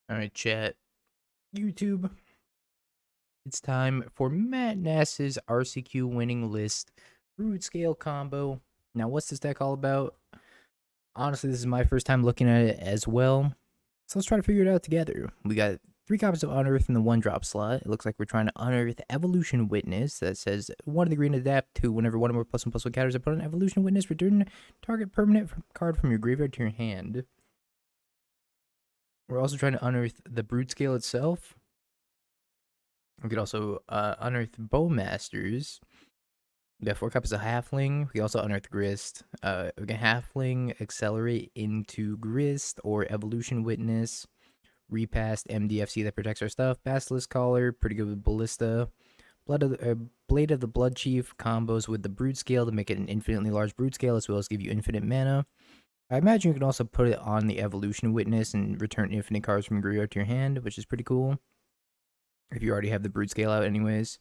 Alright, chat. YouTube. It's time for Matt Nass's RCQ winning list root scale combo. Now, what's this deck all about? Honestly, this is my first time looking at it as well. So let's try to figure it out together. We got 3 copies of Unearth in the 1-drop slot. It looks like we're trying to unearth Evolution Witness. That says 1 of the green adapt to whenever one or more +1/+1 counters opponent Evolution Witness, return target permanent card from your graveyard to your hand. We're also trying to unearth the Brute Scale itself. We could also unearth Bowmasters. We got 4 copies of Halfling. We also unearth Grist. We can Halfling accelerate into Grist or Evolution Witness. Repast MDFC that protects our stuff. Basilisk Collar, pretty good with Ballista. Blade of the Blood Chief combos with the Brute Scale to make it an infinitely large Brute Scale as well as give you infinite mana. I imagine you can also put it on the Evolution Witness and return infinite cards from your graveyard to your hand, which is pretty cool. If you already have the Brute Scale out anyways.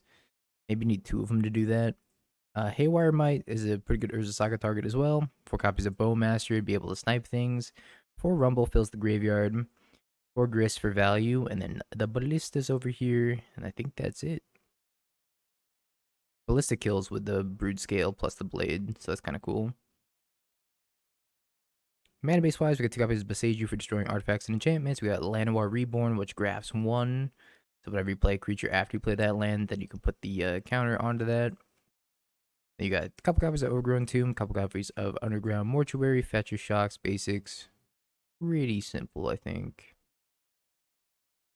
Maybe you need 2 of them to do that. Haywire Might is a pretty good Urza Saga target as well. 4 copies of Bowmaster to be able to snipe things. 4 Rumble fills the graveyard. 4 Grist for value. And then the Ballista's over here. And I think that's it. Ballista kills with the Brood Scale plus the Blade. So that's kind of cool. Mana base wise, we got 2 copies of Besage for destroying artifacts and enchantments. We got Llanowar Reborn, which grabs 1. So whenever you play a creature after you play that land, then you can put the counter onto that. Then you got a couple copies of Overgrown Tomb, a couple copies of Underground Mortuary, Fetcher Shocks, basics. Pretty simple, I think.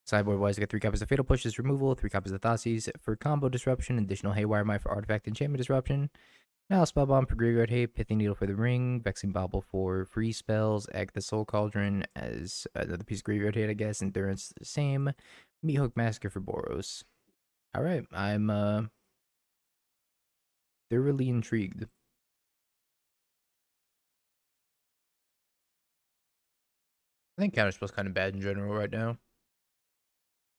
Sideboard wise, I got 3 copies of Fatal Pushes removal, 3 copies of Thoughtseize for combo disruption, additional Haywire Might for artifact enchantment disruption. Now Spellbomb for Graveyard Hate, Pithing Needle for the Ring, Vexing Bauble for free spells, Agatha Soul Cauldron as another piece of Graveyard Hate, I guess, Endurance the same, Meathook Massacre for Boros. Alright, I'm thoroughly intrigued. I think Counterspell's kind of bad in general right now.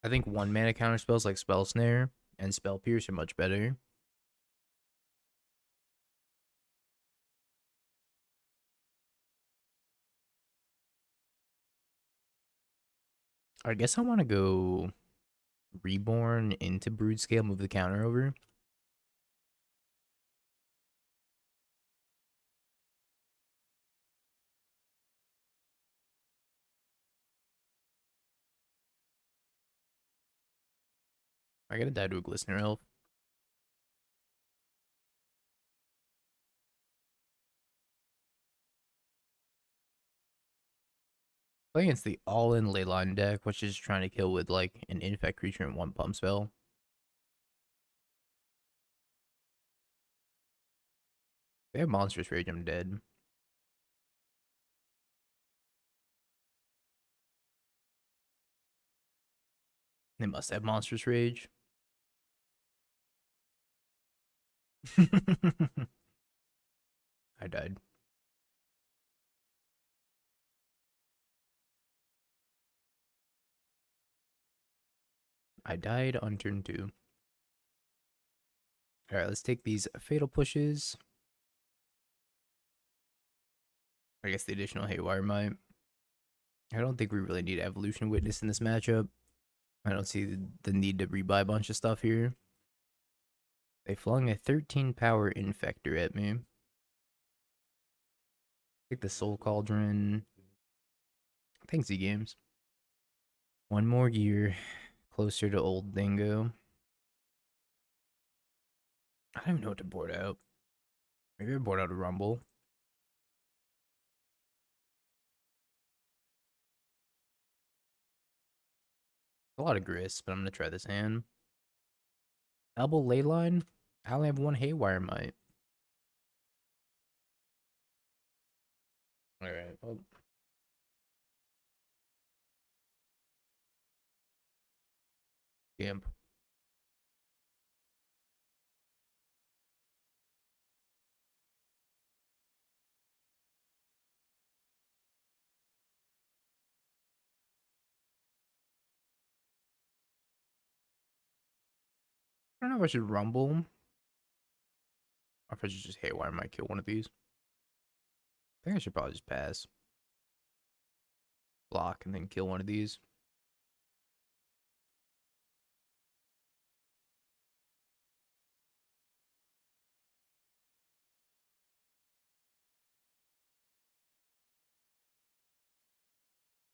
I think 1 mana counterspells like Spell Snare and Spell Pierce are much better. I guess I want to go Reborn into Brood Scale, move the counter over. I gotta die to a Glistener Elf. Playing against the all-in Leyline deck, which is trying to kill with like an infect creature and 1 pump spell. If they have Monstrous Rage, I'm dead. They must have Monstrous Rage. I died. I died on turn 2. Alright, let's take these Fatal Pushes. I guess the additional Haywire Might. I don't think we really need Evolution Witness in this matchup. I don't see the need to rebuy a bunch of stuff here. They flung a 13 power Infector at me. Take the Soul Cauldron. Thanks, Z Games. 1 more year closer to old Dingo. I don't even know what to board out. Maybe I board out a Rumble. A lot of Grist, but I'm gonna try this hand. Elbow Leyline? I only have 1 Haywire Might. Alright, well. Gimp. I don't know if I should Rumble. Or if I should just Haywire Might kill one of these. I think I should probably just pass. Block and then kill one of these.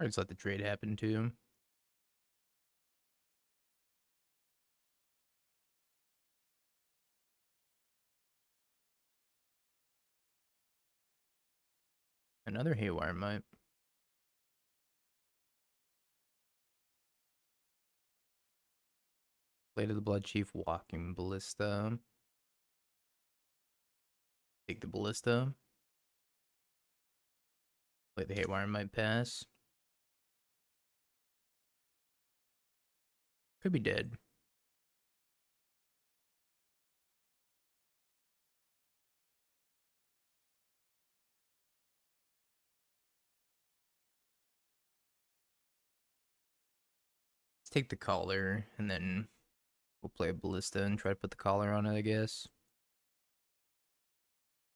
Or just let the trade happen too. Another Haywire might. Blade of the Blood Chief, Walking Ballista. Take the Ballista. Play the Haywire might pass. Could be dead. Let's take the collar, and then we'll play a Ballista and try to put the collar on it, I guess.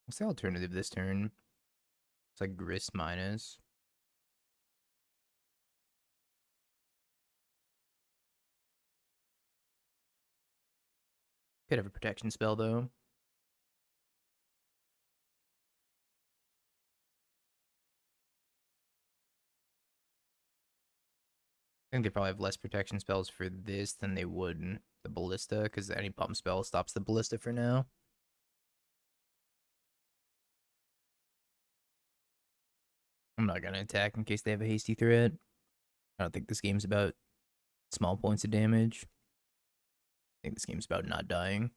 What's the alternative this turn? It's like Grist minus. Could have a protection spell, though. I think they probably have less protection spells for this than they would the Ballista, because any pump spell stops the Ballista for now. I'm not going to attack in case they have a hasty threat. I don't think this game's about small points of damage. I think this game's about not dying.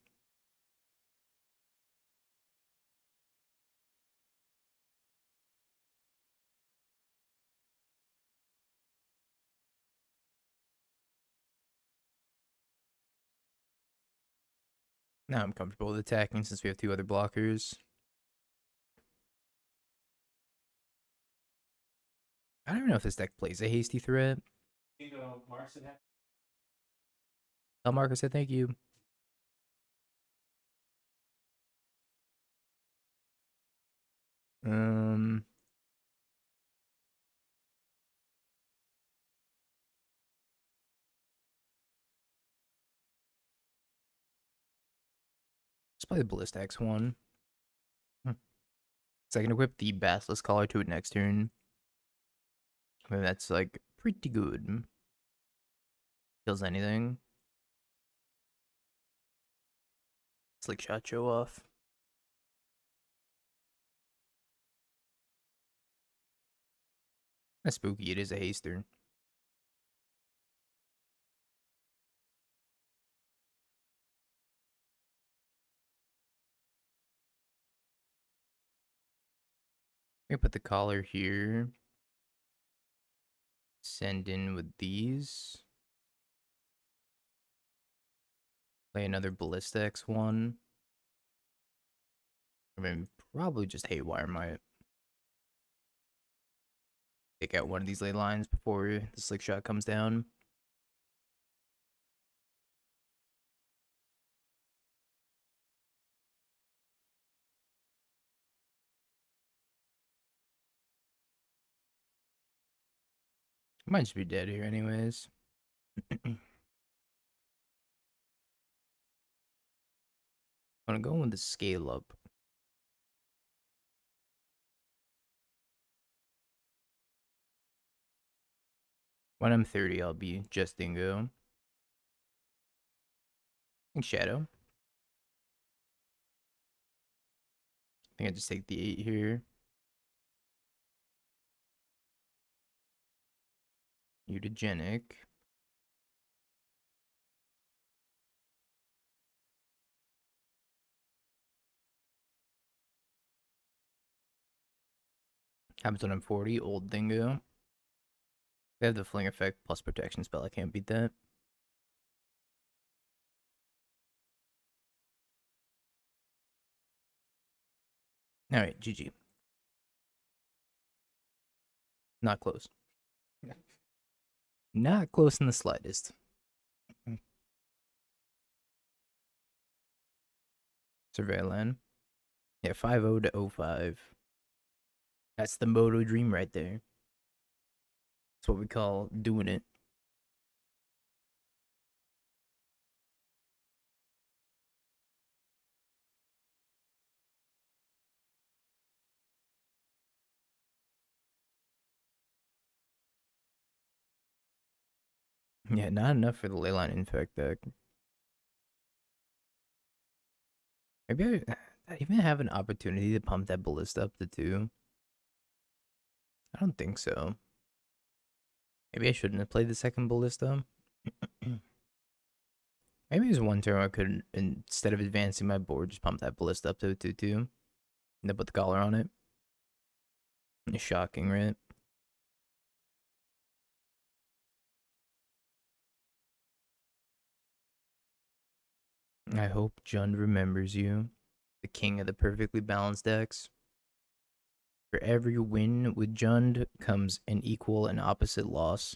Now I'm comfortable with attacking since we have two other blockers. I don't know if this deck plays a hasty threat. Tell Marco said thank you. Um, let's play the Ballista X1. So I can equip the Basilisk Collar to it next turn. I mean, that's like pretty good. Kills anything. Slick shot show off. That's spooky. It is a haster. I'm gonna put the collar here. Send in with these. Play another Ballista X1. I mean, probably just Haywire might take out one of these ley lines before the slick shot comes down. Might just be dead here anyways. I'm gonna go with the scale up. When I'm 30, I'll be just Dingo. And Shadow. I think I just take the 8 here. Mutagenic. Happens when I'm 40. Old Dingo. They have the fling effect plus protection spell. I can't beat that. Alright, GG. Not close. Not close in the slightest. Surveillan. Yeah, 5-0 to 0-5. That's the Moto dream right there. That's what we call doing it. Yeah, not enough for the Leyline Infect deck. Maybe I even have an opportunity to pump that Ballista up to 2. I don't think so. Maybe I shouldn't have played the second Ballista. Maybe there's one turn I could, instead of advancing my board, just pump that Ballista up to a 2-2. And then put the collar on it. It's shocking, right? I hope Jund remembers you. The king of the perfectly balanced decks. For every win with Jund comes an equal and opposite loss.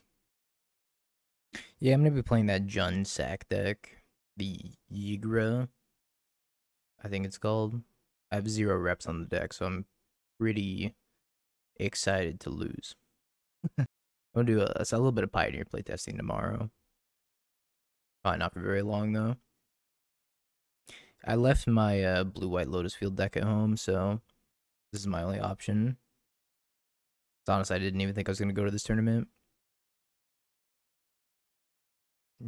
Yeah, I'm gonna be playing that Jund sack deck. The Yigra, I think it's called. I have 0 reps on the deck, so I'm pretty excited to lose. I'm gonna do a little bit of Pioneer playtesting tomorrow. Probably not for very long though. I left my blue-white Lotus Field deck at home, so this is my only option. It's honest, I didn't even think I was gonna go to this tournament.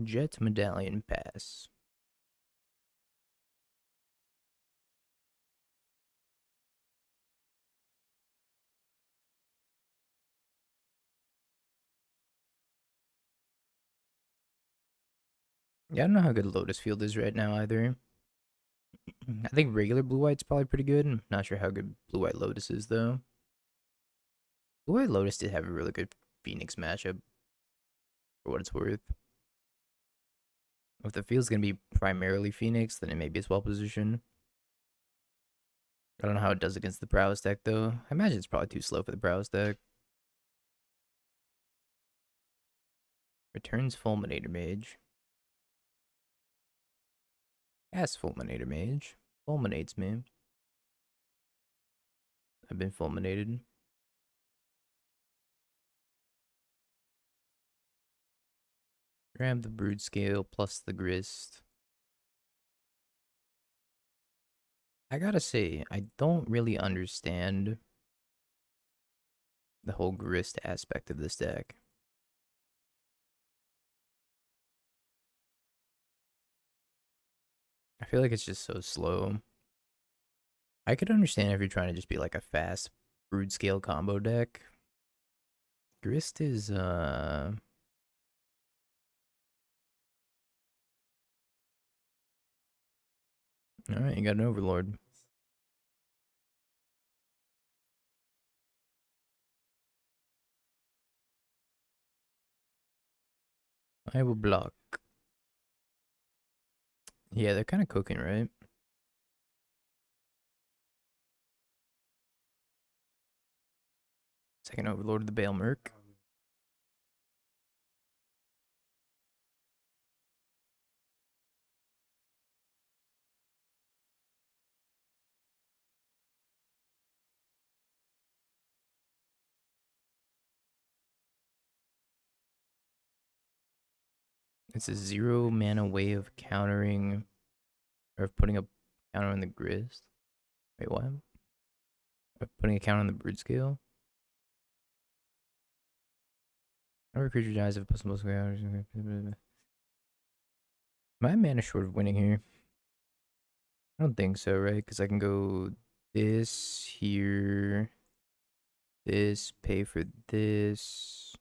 Jet Medallion Pass. Yeah, I don't know how good Lotus Field is right now either. I think regular blue-white's probably pretty good. I'm not sure how good blue-white Lotus is though. Blue-white Lotus did have a really good Phoenix matchup, for what it's worth. If the field's gonna be primarily Phoenix, then it maybe it's well positioned. I don't know how it does against the Prowess deck though. I imagine it's probably too slow for the Prowess deck. Returns Fulminator Mage. Yes, Fulminator Mage. Fulminates me. I've been fulminated. Grab the Brood Scale plus the Grist. I gotta say, I don't really understand the whole Grist aspect of this deck. I feel like it's just so slow. I could understand if you're trying to just be like a fast Brood Scale combo deck. Grist is, alright, you got an Overlord. I will block. Yeah, they're kind of cooking, right? Second Overlord of the Bale Merc. It's a 0 mana way of countering, or of putting a counter on the Grist. Wait, what? Of putting a counter on the Brood Scale? Every creature dies if a possible counters. Am I mana short of winning here? I don't think so, right? Because I can go this here, this, pay for this,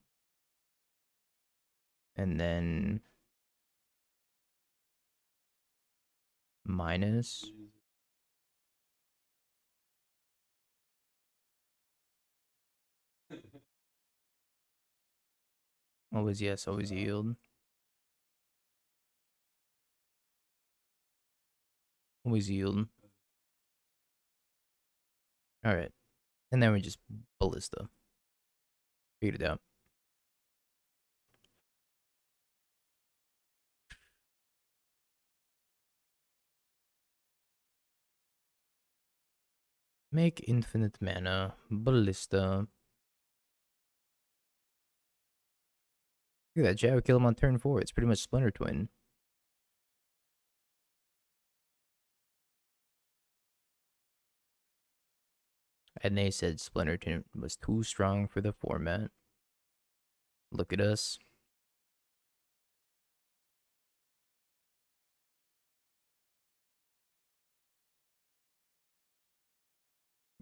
and then minus. Always yes, always yield. Always yield. Alright. And then we just ballista. Figured it out. Make infinite mana. Ballista. Look at that. Jab kill him on turn 4. It's pretty much Splinter Twin. And they said Splinter Twin was too strong for the format. Look at us.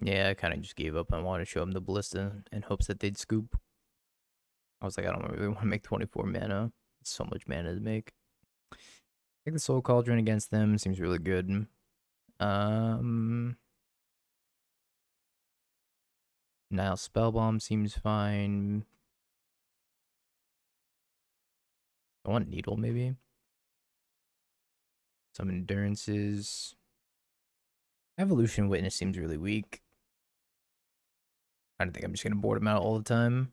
Yeah, I kind of just gave up. I wanted to show him the ballista in hopes that they'd scoop. I was like, I don't really want to make 24 mana. It's so much mana to make. I think the Soul Cauldron against them seems really good. Um, Nile Spellbomb seems fine. I want Needle maybe. Some Endurances. Evolution Witness seems really weak. I don't think I'm just gonna board him out all the time.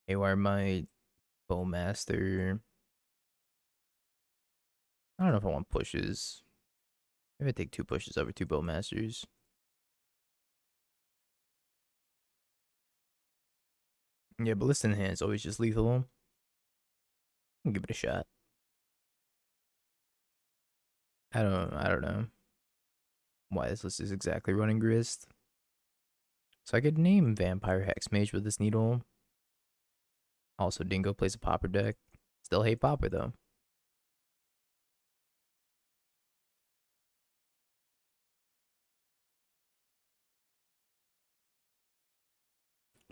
Haywire Might, Bowmaster. I don't know if I want pushes. Maybe I take 2 pushes over 2 Bowmasters. Yeah, Ballista in hand is always just lethal. I'll give it a shot. I don't know why this list is exactly running Grist. So I could name Vampire Hexmage with this needle. Also, Dingo plays a Popper deck. Still hate Popper though.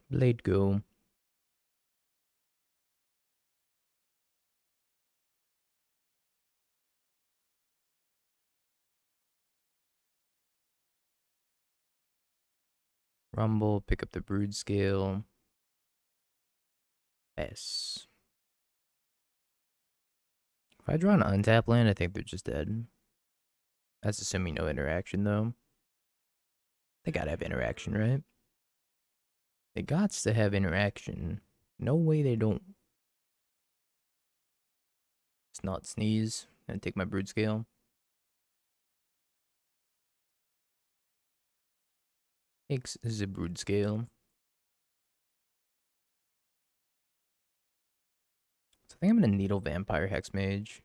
Blade Go. Rumble, pick up the Brood Scale. S. If I draw an untap land, I think they're just dead. That's assuming no interaction though. They gotta have interaction, right? They gots to have interaction. No way they don't. It's not sneeze and take my Brood Scale. Takes the Brood Scale. So I think I'm gonna Needle Vampire Hexmage.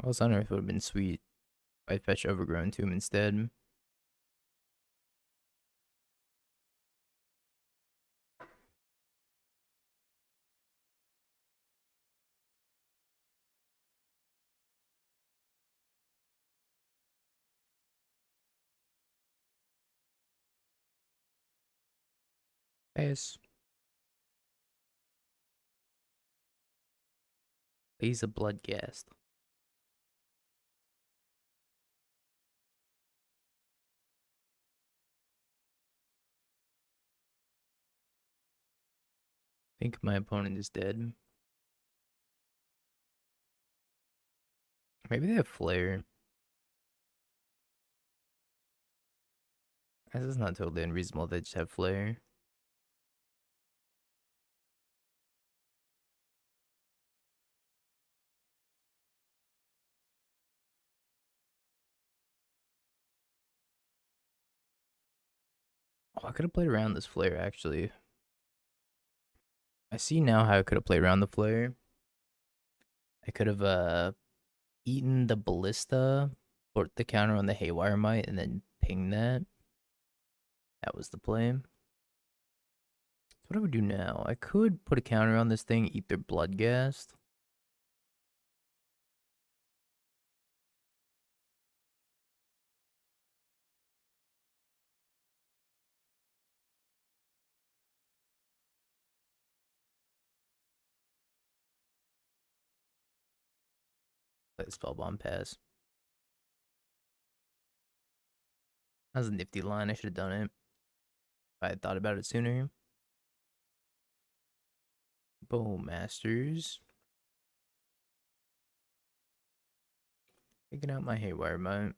Also, Unearth would have been sweet. I fetch Overgrown Tomb instead. Pass. He's a Bloodghast. I think my opponent is dead. Maybe they have Flare. This is not totally unreasonable. They just have Flare. Oh, I could have played around this Flare actually. I see now how I could have played around the Flare. I could have eaten the Ballista, put the counter on the Haywire Might, and then ping that. That was the play. So what do I do now? I could put a counter on this thing, eat their Bloodghast. Play the Spellbomb pass. That was a nifty line. I should have done it. If I had thought about it sooner. Bowmasters. Picking out my Haywire Might.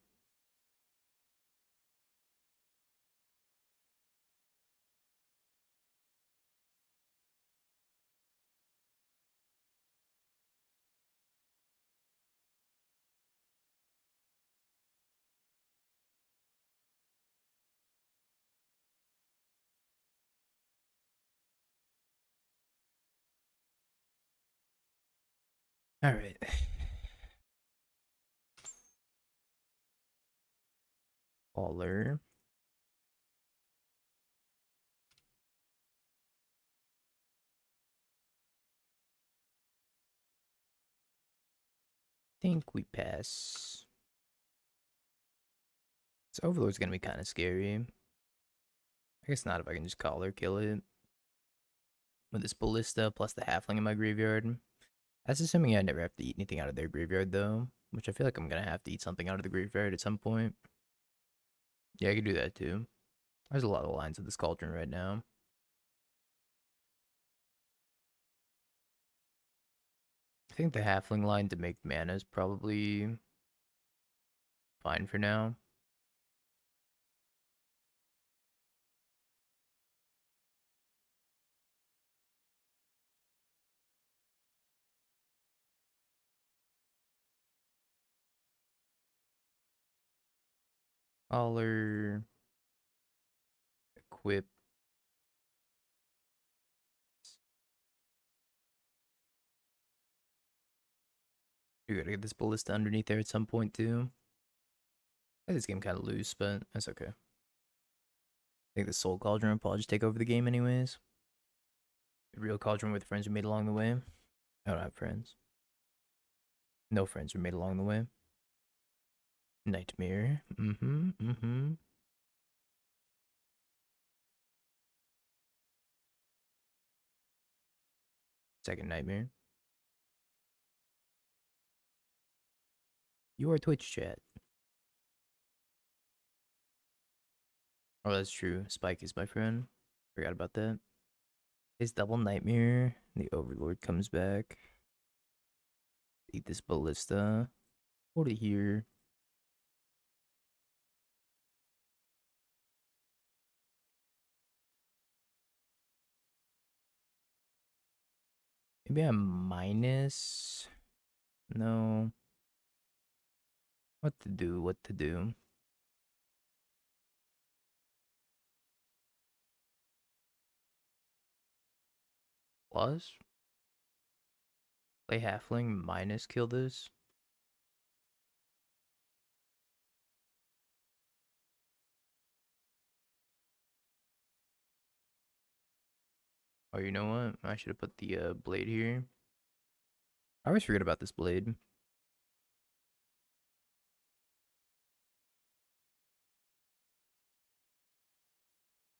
All right. Baller. think we pass. This Overlord's gonna be kind of scary. I guess not if I can just collar kill it. With this Ballista plus the Halfling in my graveyard. That's assuming I never have to eat anything out of their graveyard though. Which I feel like I'm gonna have to eat something out of the graveyard at some point. Yeah, I could do that too. There's a lot of lines of this Cauldron right now. I think the Halfling line to make mana is probably fine for now. Collar, equip. You gotta get this Ballista underneath there at some point too. I think this game kind of loose, but that's okay. I think the Soul Cauldron will probably just take over the game anyways. The real Cauldron with friends we made along the way. I don't have friends. No friends were made along the way. Nightmare. Second Nightmare. You are Twitch chat. Oh, that's true. Spike is my friend. Forgot about that. His double Nightmare. The Overlord comes back. Eat this Ballista. Hold it here. Maybe I'm minus. No. What to do? What to do? Plus? Play Halfling minus kill this. Oh, you know what? I should have put the blade here. I always forget about this blade.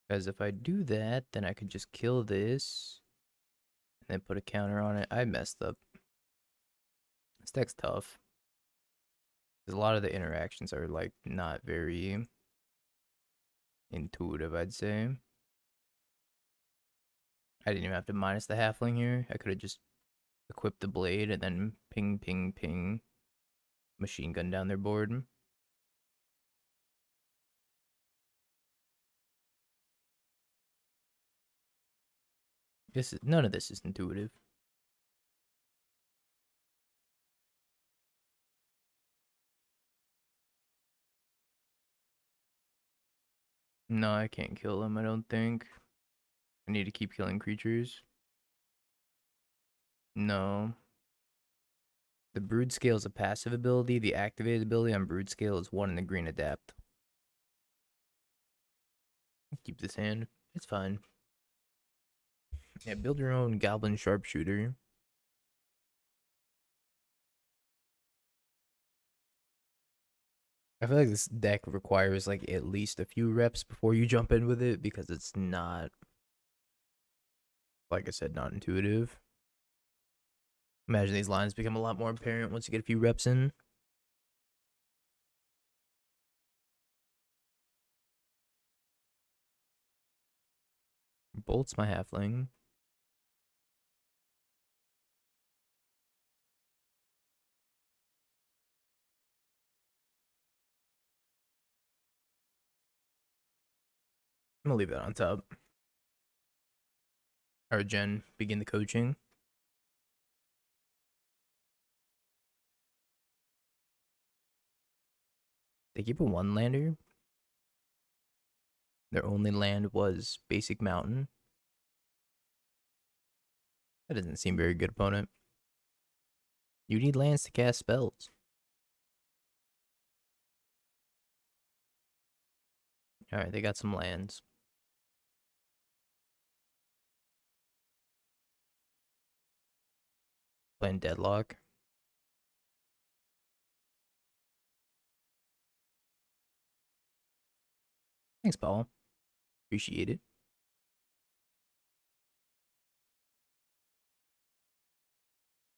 Because if I do that, then I could just kill this. And then put a counter on it. I messed up. This deck's tough. Because a lot of the interactions are like not very intuitive, I'd say. I didn't even have to minus the halfling here. I could have just equipped the blade and then ping, ping, ping. Machine gun down their board. None of this is intuitive. No, I can't kill him, I don't think. I need to keep killing creatures. No. The Brood Scale is a passive ability. The activated ability on Brood Scale is 1 in the green adapt. Keep this hand. It's fine. Yeah, build your own Goblin Sharpshooter. I feel like this deck requires like at least a few reps before you jump in with it because it's not, like I said, not intuitive. Imagine these lines become a lot more apparent once you get a few reps in. Bolt's my halfling. I'm gonna leave that on top. Alright, Jen, begin the coaching. They keep a one lander. Their only land was Basic Mountain. That doesn't seem very good, opponent. You need lands to cast spells. Alright, they got some lands. Playing Deadlock. Thanks, Paul. Appreciate it.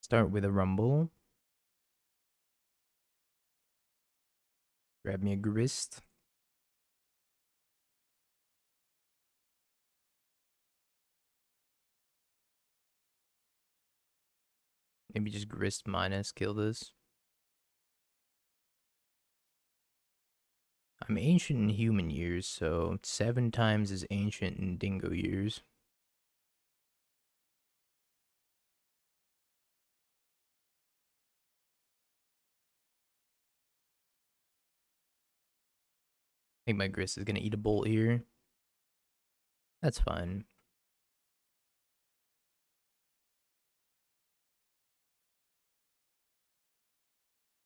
Start with a rumble. Grab me a grist. Maybe just grist minus kill this. I'm ancient in human years, so 7 times as ancient in dingo years. I think my grist is gonna eat a bolt here. That's fine.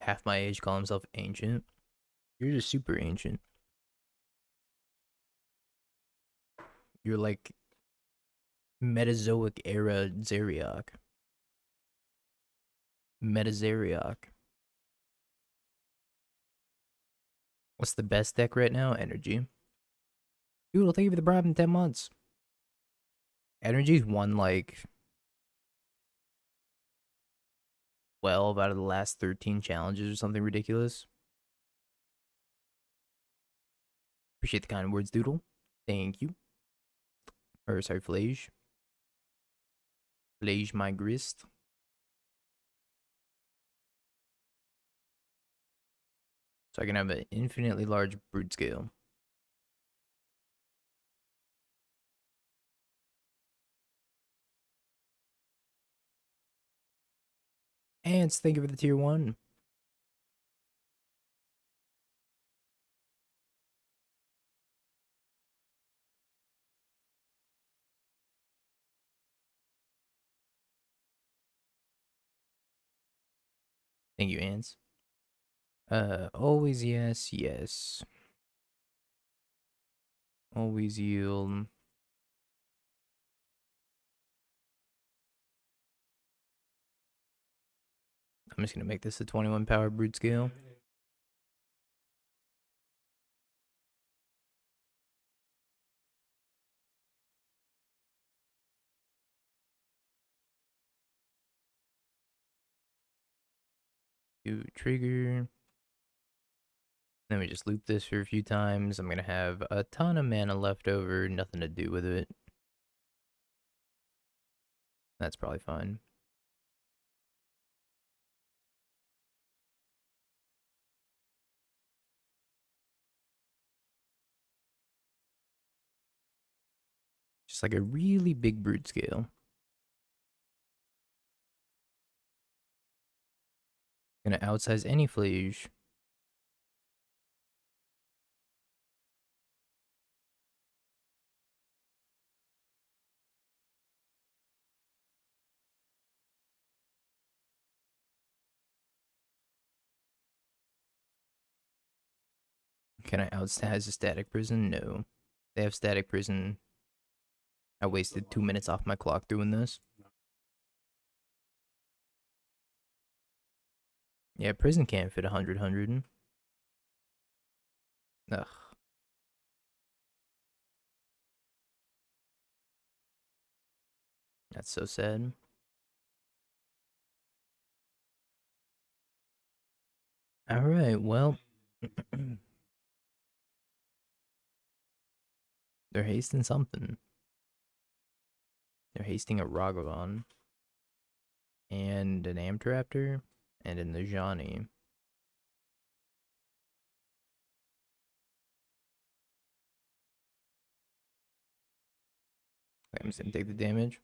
Half my age call himself ancient. You're just super ancient. You're like Metazoic era Zeriok. Metazeriok. What's the best deck right now? Energy. Dude, I'll thank you for the bribe in 10 months. Energy's won like 12 out of the last 13 challenges or something ridiculous. Appreciate the kind words, Doodle. Thank you. Or, sorry, Flage. Flage my grist. So I can have an infinitely large brute scale. Ants, thank you for the tier 1. Thank you, Ants. Always yes, yes. Always yield. I'm just gonna make this a 21 power brute scale. Do trigger. Then we just loop this for a few times. I'm gonna have a ton of mana left over, nothing to do with it. That's probably fine. Just like a really big brute scale. Gonna outsize any Flage. Can I outsize a static prison? No. They have static prison. I wasted 2 minutes off my clock doing this. Yeah, prison can't fit 100. Ugh. That's so sad. Alright, well. They're hasting something. They're hasting a Ragavan. And an Amtraptor. And an Najani. I'm just gonna take the damage.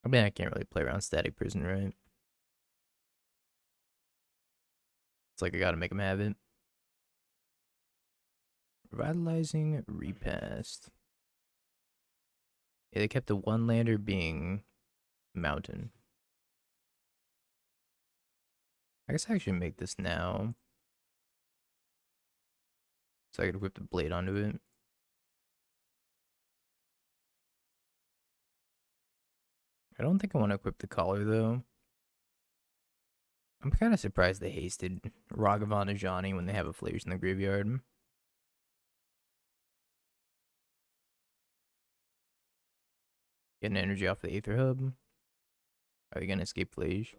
I mean, I can't really play around static prison, right? It's like I gotta make them have it. Revitalizing repast. Yeah, they kept the one lander being mountain. I guess I actually make this now. So I could whip the blade onto it. I don't think I want to equip the collar though. I'm kind of surprised they hasted Ragavan and Ajani when they have a Flares in the graveyard. Getting energy off the Aether Hub. Are they gonna escape Flares?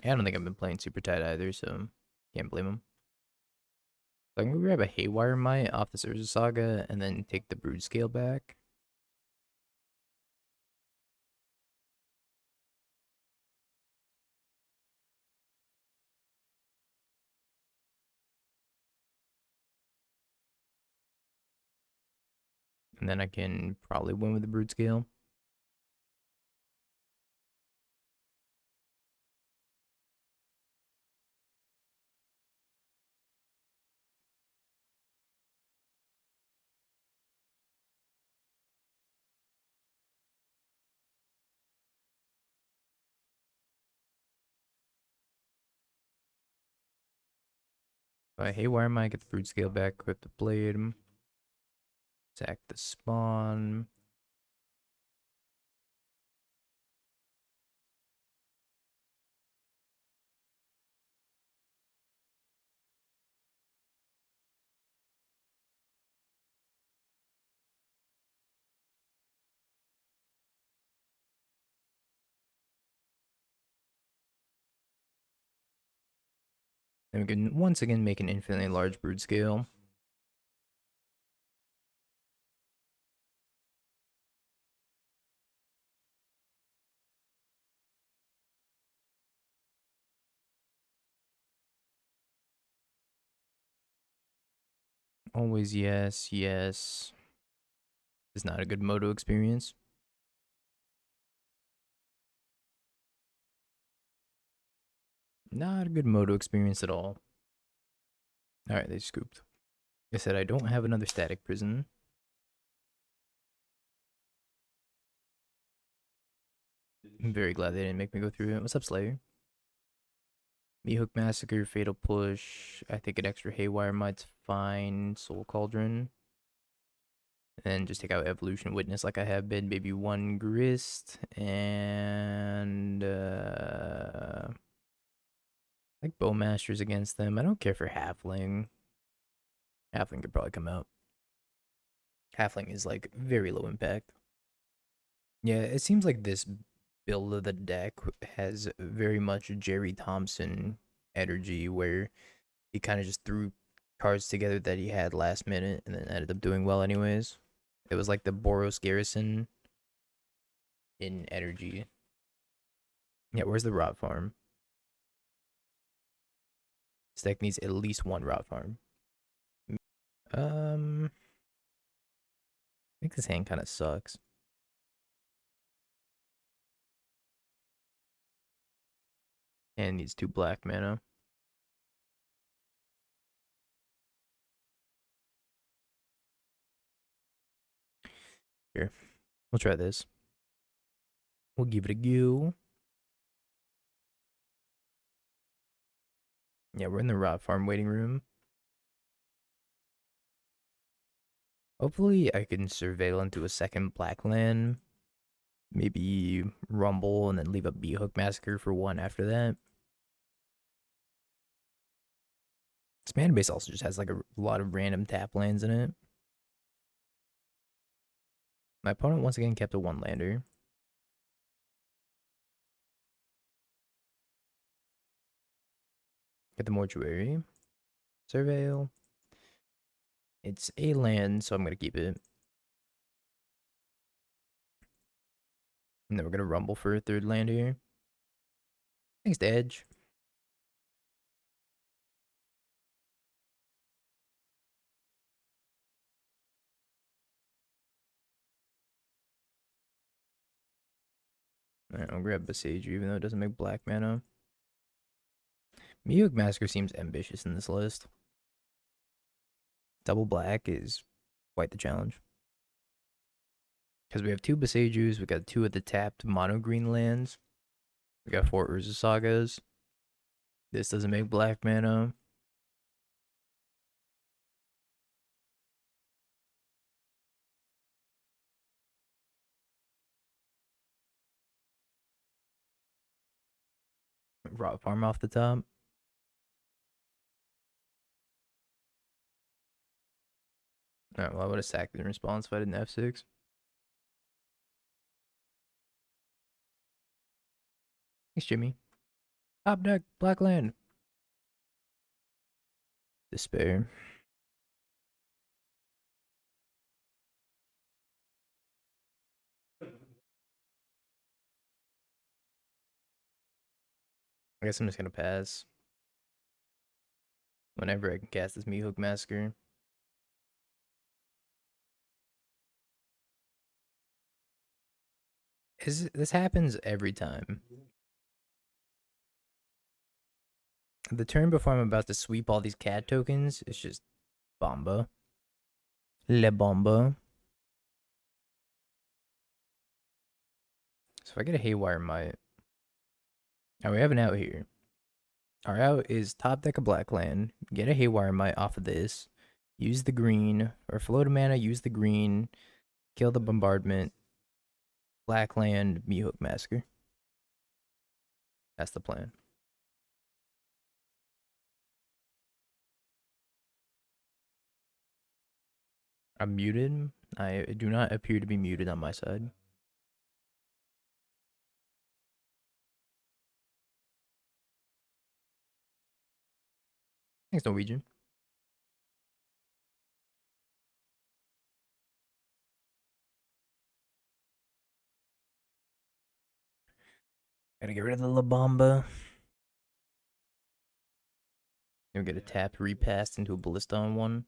I don't think I've been playing super tight either, so can't blame them. So I'm gonna grab a Haywire Might off the Urza Saga and then take the Brood Scale back. And then I can probably win with the Brood Scale. Haywire Might, get the Brood Scale back, equip the Blade. Attack the spawn. Then we can once again make an infinitely large Brood Scale. Always yes, yes. It's not a good Moto experience. Not a good Moto experience at all. Alright, they scooped. Like I said, I don't have another Static Prison. I'm very glad they didn't make me go through it. What's up, Slayer? Meathook Massacre, Fatal Push. I think an extra Haywire Might's fine. Soul Cauldron. And just take out Evolution Witness like I have been. Maybe one Grist. And like Bowmasters against them. I don't care for Halfling. Halfling could probably come out. Halfling is like very low impact. Yeah, it seems like this build of the deck has very much Jerry Thompson energy where he kind of just threw cards together that he had last minute and then ended up doing well anyways. It was like the Boros Garrison in energy. Yeah, where's the rot farm? This deck needs at least one rot farm. I think this hand kind of sucks. And needs 2 black mana. Here, we'll try this. We'll give it a go. Yeah, we're in the rot farm waiting room. Hopefully I can surveil into a second black land. Maybe Rumble and then leave a Meathook Massacre for one after that. This mana base also just has like a lot of random tap lands in it. My opponent once again kept a 1-lander. Get the Mortuary. Surveil. It's a land, so I'm going to keep it. And then we're going to Rumble for a 3rd land here. Thanks to Edge. Alright, I'll grab Besage even though it doesn't make black mana. Meathook Massacre seems ambitious in this list. Double black is quite the challenge. Because we have 2 Besajus, we got 2 of the tapped mono green lands. We got 4 Urza Sagas. This doesn't make black mana. Rot farm off the top. Alright, well, I would have sacked in response if I didn't F6. Thanks, Jimmy. Top deck, black land. Despair. I guess I'm just gonna pass. Whenever I can cast this Meathook Massacre. This happens every time. The turn before I'm about to sweep all these cat tokens, it's just Bomba. Le Bomba. So if I get a Haywire Might. Now we have an out here. Our out is top deck of black land. Get a Haywire Might off of this. Use the green. Or float a mana, use the green. Kill the bombardment. Black land, Meathook Massacre. That's the plan. I'm muted. I do not appear to be muted on my side. Thanks, Norwegian. Gotta get rid of the La Bamba. You'll get a tap repassed into a Ballista on one.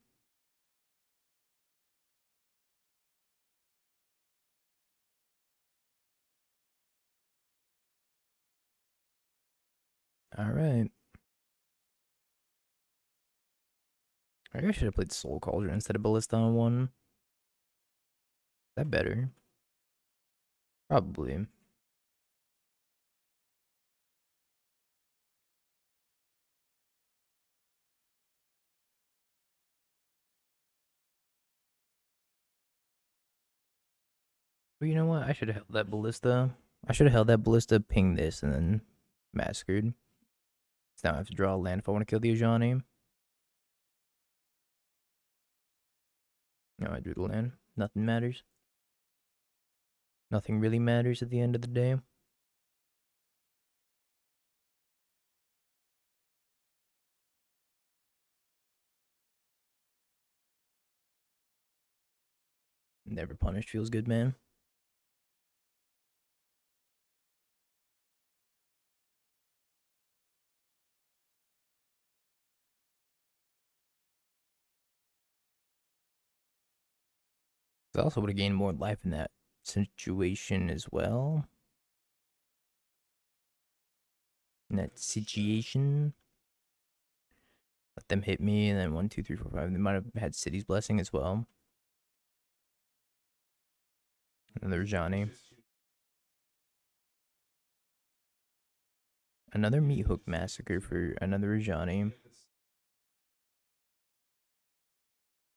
Alright. I guess I should have played Soul Cauldron instead of Ballista on one. Is that better? Probably. But you know what? I should have held that Ballista. I should have held that Ballista, ping this, and then massacred. So now I have to draw a land if I want to kill the Ajani. No, I drew the land. Nothing matters. Nothing really matters at the end of the day. Never punished feels good, man. I also would have gained more life in that situation as well. In that situation. Let them hit me, and then 1, 2, 3, 4, 5. They might have had City's Blessing as well. Another Johnny. Another Meathook Massacre for another Johnny.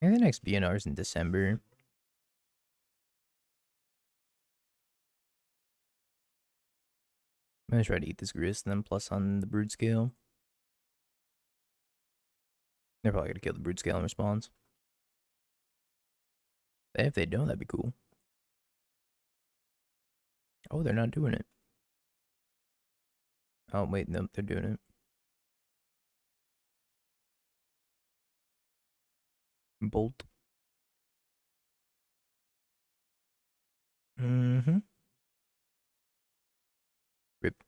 And the next BNR is in December. I'm gonna try to eat this grist and then plus on the brood scale. They're probably gonna kill the brood scale in response. If they don't, that'd be cool. Oh, they're not doing it. Oh, wait, no, they're doing it. Bolt. Mm-hmm. Rip.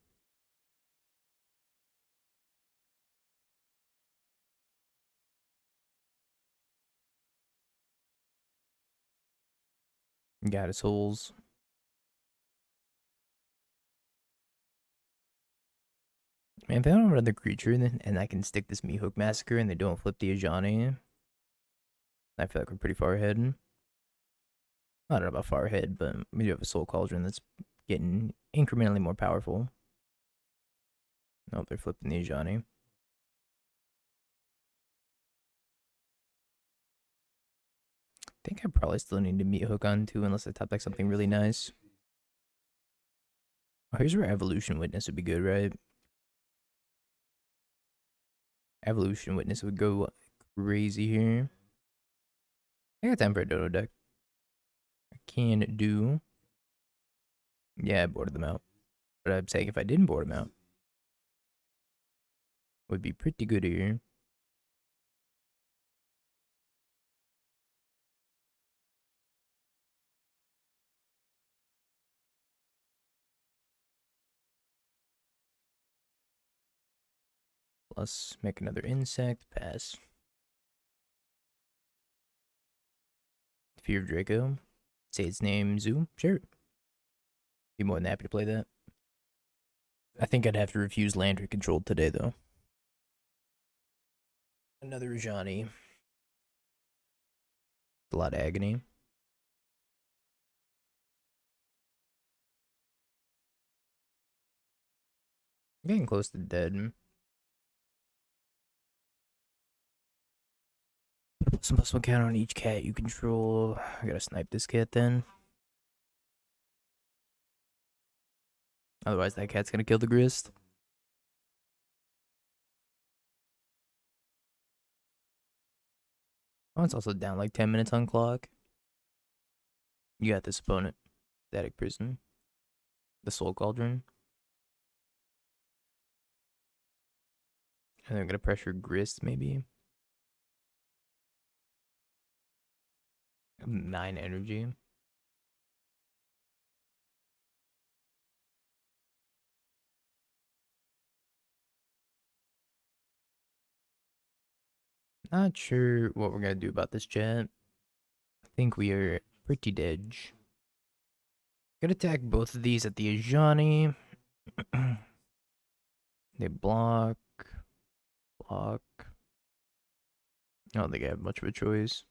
Got his holes. Man, if they don't have another creature and I can stick this Meathook Massacre and they don't flip the Ajani, I feel like we're pretty far ahead. I don't know about far ahead, but we do have a Soul Cauldron that's getting incrementally more powerful. Nope, they're flipping the Ajani. I think I probably still need to Meathook on too, unless I top deck something really nice. Oh, here's where Evolution Witness would be good, right? Evolution Witness would go crazy here. I got time for a dodo deck. I can do. Yeah, I boarded them out. But I'm saying if I didn't board them out, would be pretty good here. Plus, make another insect. Pass. Fear of Draco. Say its name, Zoo. Sure. Be more than happy to play that. I think I'd have to refuse land controlled today, though. Another Rajani. A lot of agony. Getting close to dead. Put some +1 counter on each cat you control. I gotta snipe this cat then. Otherwise, that cat's gonna kill the grist. Oh, it's also down like 10 minutes on clock. You got this opponent. Static Prison. The Soul Cauldron. And they're gonna pressure grist, maybe. 9 energy. Not sure what we're gonna do about this chat. I think we are pretty dead. Gonna attack both of these at the Ajani. They block. Block. I don't think I have much of a choice.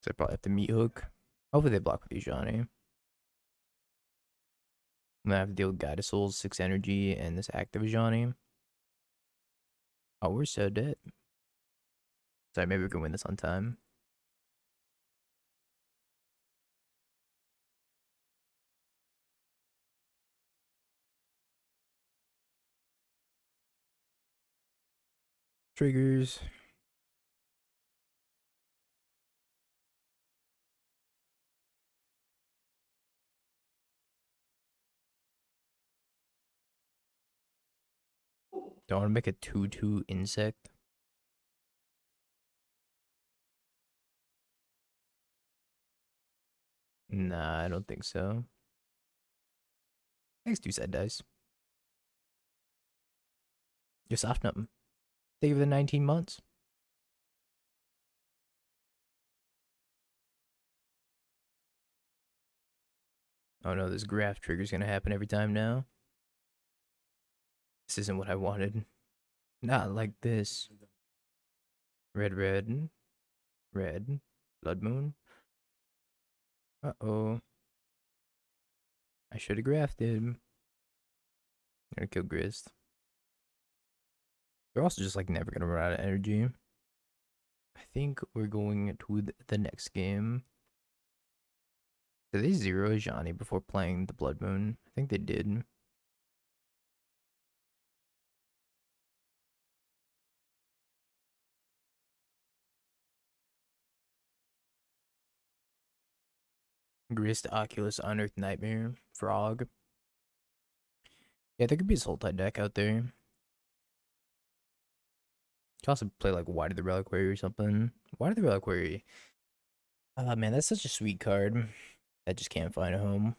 So I probably have to meat hook. Hopefully they block with the Ajani. I'm gonna have to deal with Guide of Souls, 6 energy, and this active Ajani. Oh, we're so dead. Sorry, maybe we can win this on time. Triggers. Don't want to make a 2/2 insect. Nah, I don't think so. Thanks, 2 side dice. You're soft nothing. Think of the 19 months. Oh no, this graph trigger's gonna happen every time now. This isn't what I wanted. Not like this. Red, red, red. Blood moon. Uh-oh. I should have grafted. Gonna kill Grist. They're also just like never gonna run out of energy. I think we're going to the next game. Did they zero Ajani before playing the Blood Moon? I think they did. Grist, Oculus, Unearthed Nightmare, Frog. Yeah, there could be a Soul Tide deck out there. You could also play like Why Did the Reliquary or something. Why Did the Reliquary? Ah, man, that's such a sweet card. I just can't find a home.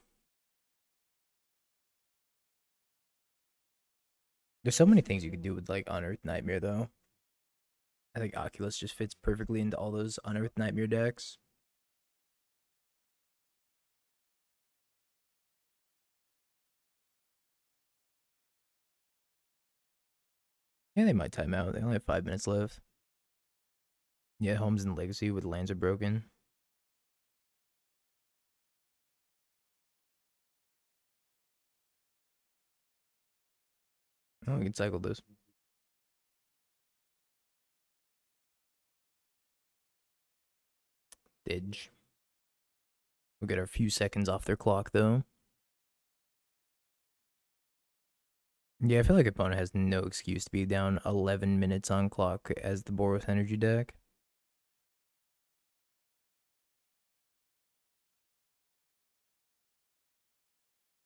There's so many things you could do with like Unearthed Nightmare though. I think Oculus just fits perfectly into all those Unearthed Nightmare decks. Yeah, they might time out. They only have 5 minutes left. Yeah, homes in Legacy with lands are broken. Oh, we can cycle this. Didge. We'll get our few seconds off their clock though. Yeah, I feel like opponent has no excuse to be down 11 minutes on clock as the Boros energy deck.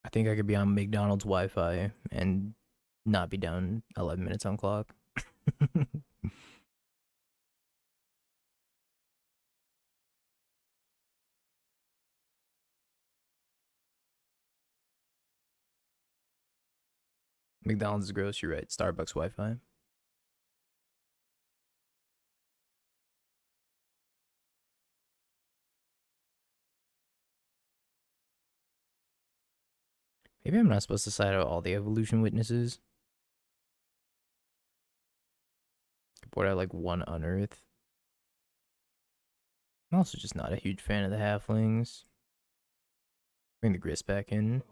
I think I could be on McDonald's Wi-Fi and not be down 11 minutes on clock. McDonald's is gross, you're right. Starbucks Wi-Fi. Maybe I'm not supposed to side out all the evolution witnesses. Board out like one unearth. I'm also just not a huge fan of the halflings. Bring the grist back in.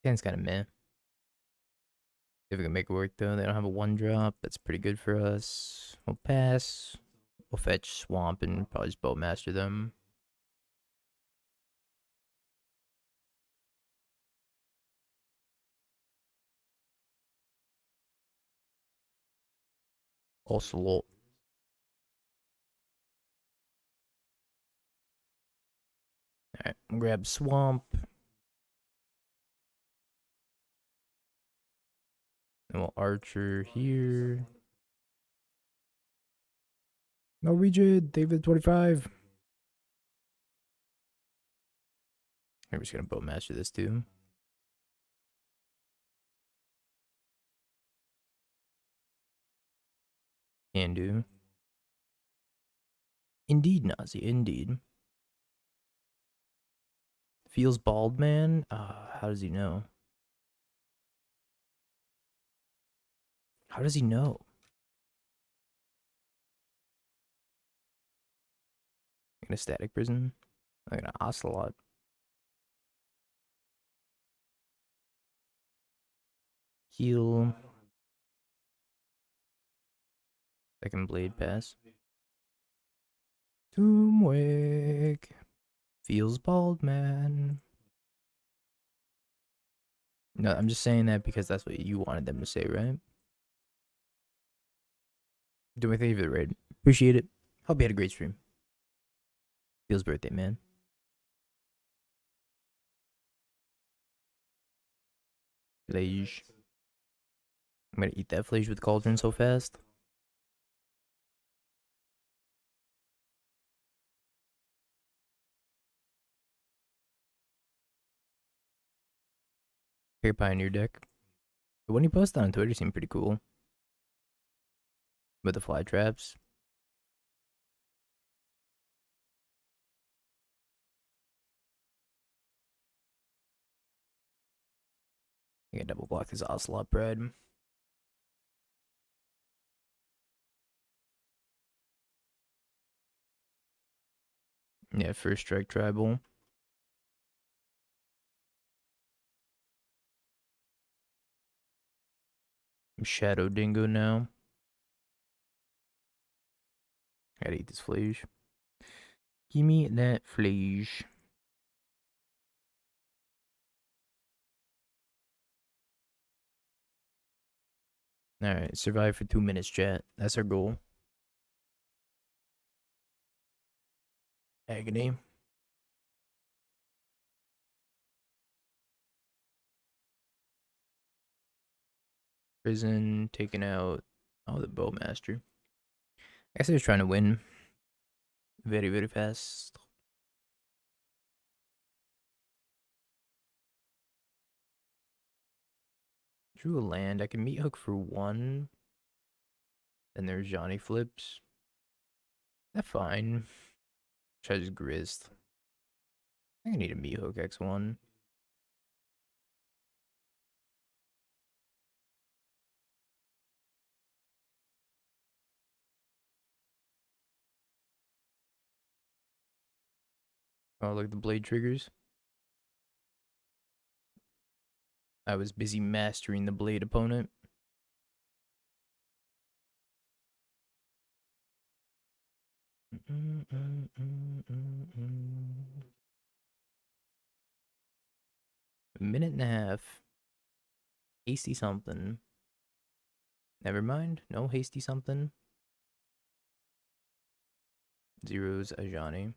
It's kind of meh. If we can make it work though, they don't have a one drop. That's pretty good for us. We'll pass. We'll fetch swamp and probably just bowmaster them. Also, alright, grab swamp. And we'll archer here. Norwegian, David 25. We're just gonna bowmaster this too. Can do. Indeed, Nazi, indeed. Feels bald, man? How does he know? How does he know? In a static prison? Like an ocelot. Heal. Second blade pass. Tombwake. Feels bald, man. No, I'm just saying that because that's what you wanted them to say, right? Do my thing for the raid. Appreciate it. Hope you had a great stream. Feels birthday, man. Flage. I'm gonna eat that flage with cauldron so fast. Here, Pioneer deck. The one you posted on Twitter seemed pretty cool. With the fly traps. I can double block this Ocelot bread. Yeah, first strike tribal. I'm Shadow Dingo now. I gotta eat this flage. Give me that flage. Alright, survive for 2 minutes, chat. That's our goal. Agony. Prison, taking out. Oh, the Bowmaster. I guess he was trying to win very, very fast. Drew a land. I can meet hook for 1. Then there's Johnny flips. That's fine. Try just grist. I think I need a meat hook X1. Oh, look at the blade triggers. I was busy mastering the blade opponent. A minute and a half. Hasty something. Never mind. No hasty something. Zeros Ajani.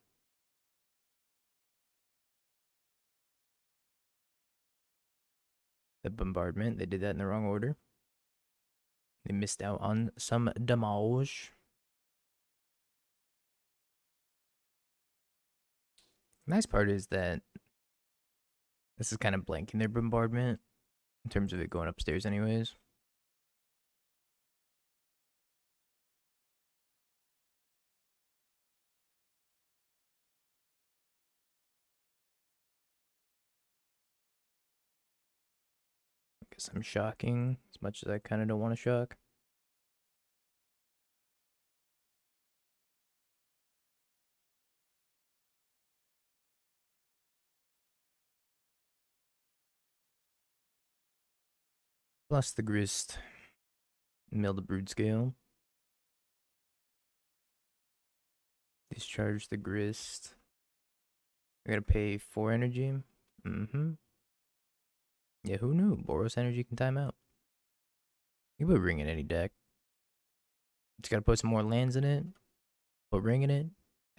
The bombardment. They did that in the wrong order. They missed out on some damage. Nice part is that this is kind of blanking their bombardment in terms of it going upstairs anyways. Guess I'm shocking as much as I kind of don't want to shock. Plus the grist. Mill the brood scale. Discharge the grist. I gotta pay 4 energy. Yeah, who knew? Boros energy can time out. You put ring in any deck. Just gotta put some more lands in it. Put ring in it.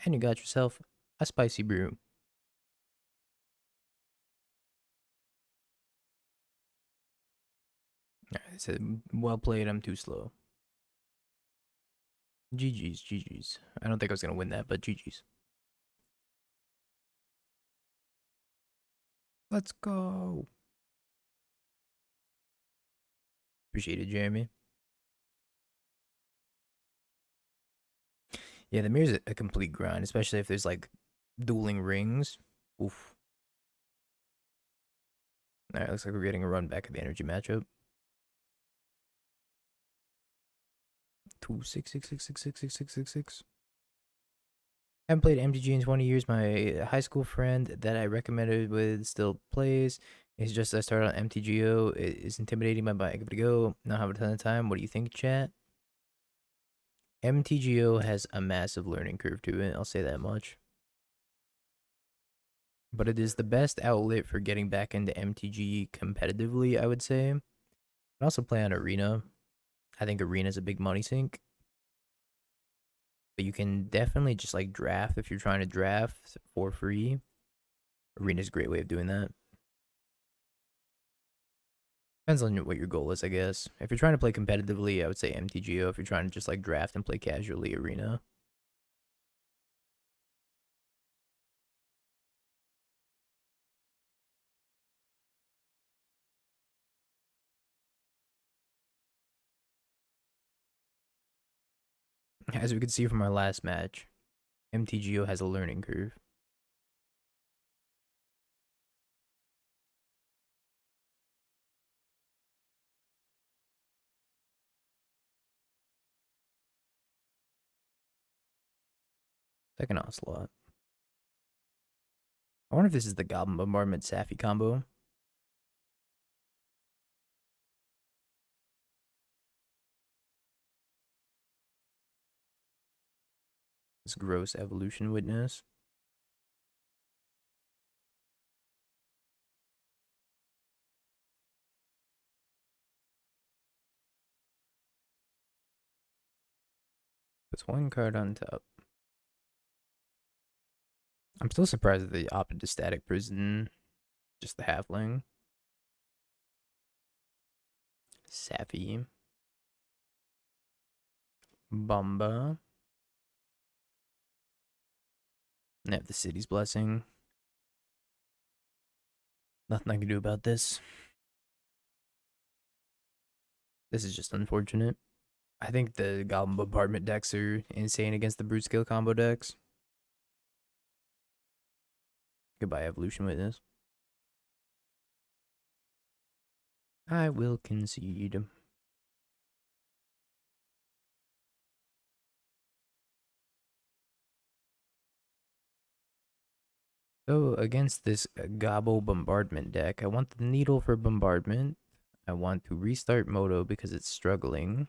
And you got yourself a spicy brew. I said, well played, I'm too slow. GG's, GG's. I don't think I was gonna win that, but GG's. Let's go. Appreciate it, Jeremy. Yeah, the mirror's a complete grind, especially if there's like dueling rings. Oof. Alright, looks like we're getting a run back of the energy matchup. 2 6 6 6 6 6 6 6 6. Haven't played MTG in 20 years. My high school friend that I recommended with still plays. It's just I started on MTGO. It is intimidating, but I give it a go. Not have a ton of time. What do you think, chat? MTGO has a massive learning curve to it. I'll say that much. But it is the best outlet for getting back into MTG competitively, I would say. I also play on Arena. I think Arena is a big money sink. But you can definitely just like draft if you're trying to draft for free. Arena's a great way of doing that. Depends on what your goal is, I guess. If you're trying to play competitively, I would say MTGO. If you're trying to just like draft and play casually, Arena. As we could see from our last match, MTGO has a learning curve. Second onslaught. I wonder if this is the Goblin Bombardment Safi combo. This gross evolution witness. Puts one card on top. I'm still surprised that they opted to static prison. Just the halfling. Safi. Bumba. And have the city's blessing. Nothing I can do about this. This is just unfortunate. I think the Goblin Bombardment decks are insane against the Brute Scale combo decks. Goodbye, Evolution Witness. I will concede. So against this Gobble Bombardment deck, I want the Needle for Bombardment. I want to restart Moto because it's struggling.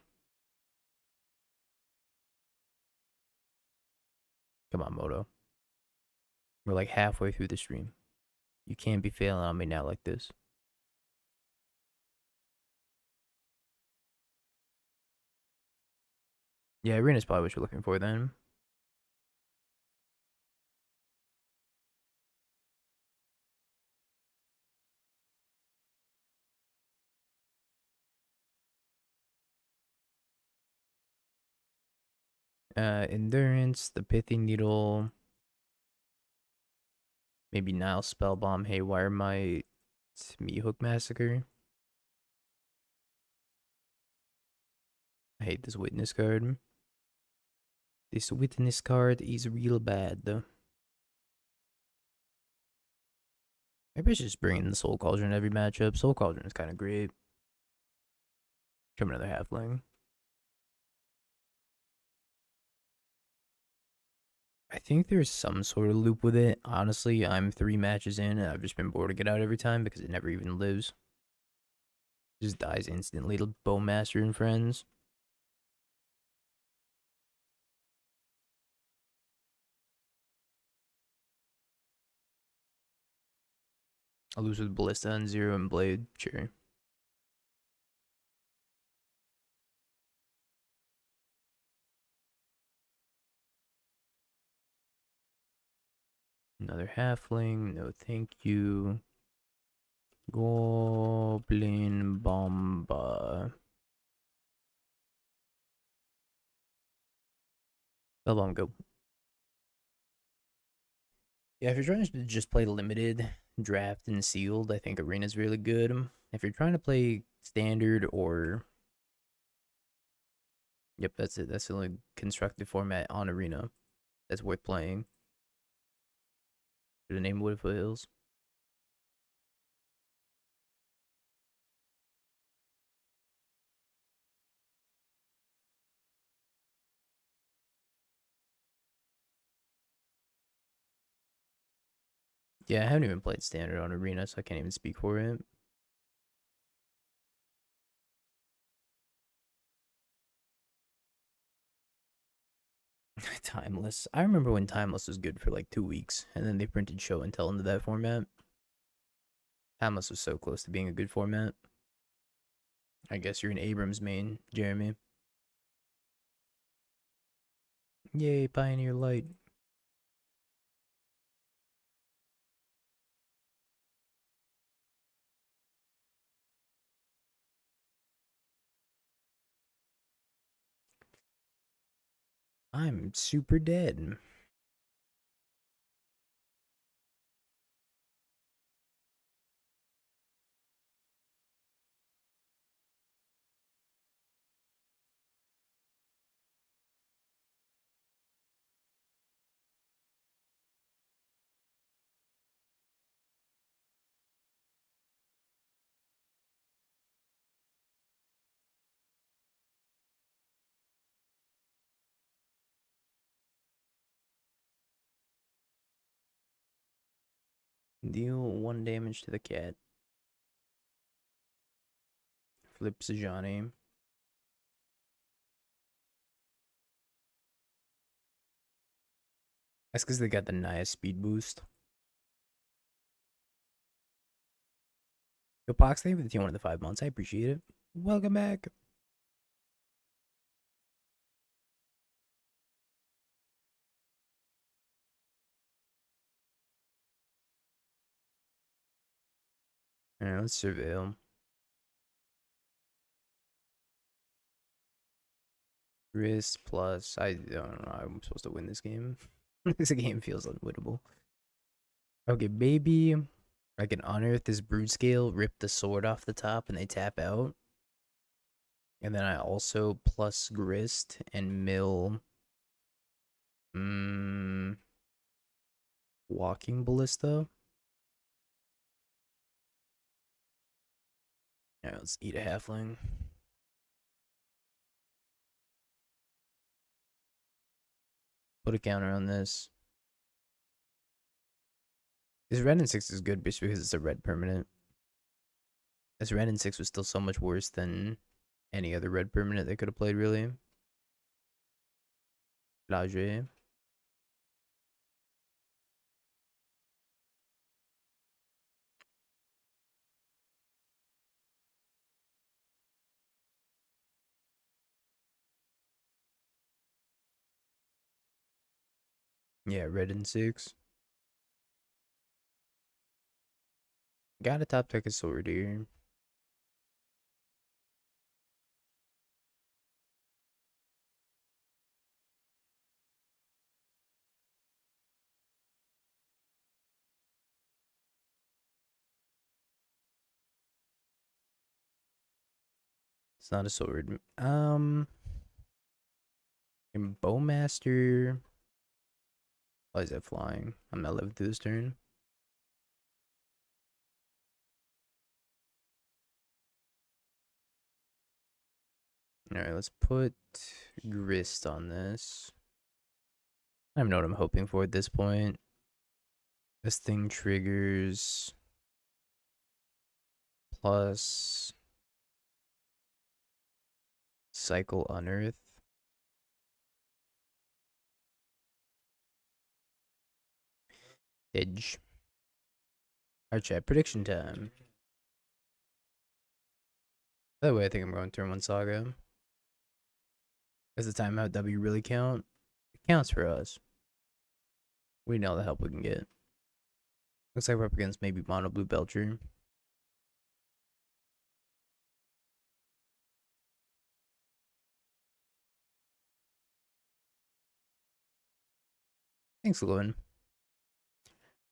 Come on, Moto. We're like halfway through the stream. You can't be failing on me now like this. Yeah, Arena's probably what you're looking for then. Endurance, the Pithy Needle, maybe Nile Spellbomb, Haywire Might, Meat Hook Massacre. I hate this Witness card. This Witness card is real bad. Maybe I should just bring in the Soul Cauldron every matchup. Soul Cauldron is kind of great. Come another Halfling. I think there's some sort of loop with it. Honestly, I'm 3 matches in and I've just been bored to get out every time because it never even lives. It just dies instantly to Bowmaster and friends. I lose with Ballista and Zero and Blade. Sure. Another Halfling. No thank you. Goblin Bomba. Spellbomb, go. Yeah, if you're trying to just play limited, draft, and sealed, I think Arena's really good. If you're trying to play standard or... Yep, that's it. That's the only constructed format on Arena that's worth playing. The name Wood Foothills. Yeah, I haven't even played standard on Arena, so I can't even speak for it. Timeless. I remember when Timeless was good for like 2 weeks, and then they printed Show and Tell into that format. Timeless was so close to being a good format. I guess you're an Abrams main, Jeremy. Yay, Pioneer Light. I'm super dead. Deal 1 damage to the cat. Flip Sejani. That's because they got the Nass speed boost. Yo, Pox, thank you for the 1 of the 5 months. I appreciate it. Welcome back. Alright, let's surveil. Wrist plus. I don't know. I'm supposed to win this game. This game feels unwinnable. Okay, maybe I can unearth this Brood Scale, rip the sword off the top, and they tap out. And then I also plus Grist and mill. Walking Ballista. Alright, let's eat a halfling. Put a counter on this. This red and 6 is good just because it's a red permanent. This red and 6 was still so much worse than any other red permanent they could have played, really. Plage. Yeah, red and 6. Got a top deck of sword here. It's not a sword. And Bowmaster. Why is that flying? I'm not living through this turn. Alright, let's put Grist on this. I don't know what I'm hoping for at this point. This thing triggers plus cycle unearth. Edge. Alright, chat. Prediction time. By the way, I think I'm going turn 1 Saga. Does the timeout W really count? It counts for us. We know the help we can get. Looks like we're up against maybe Mono Blue Belcher. Thanks, Lewin.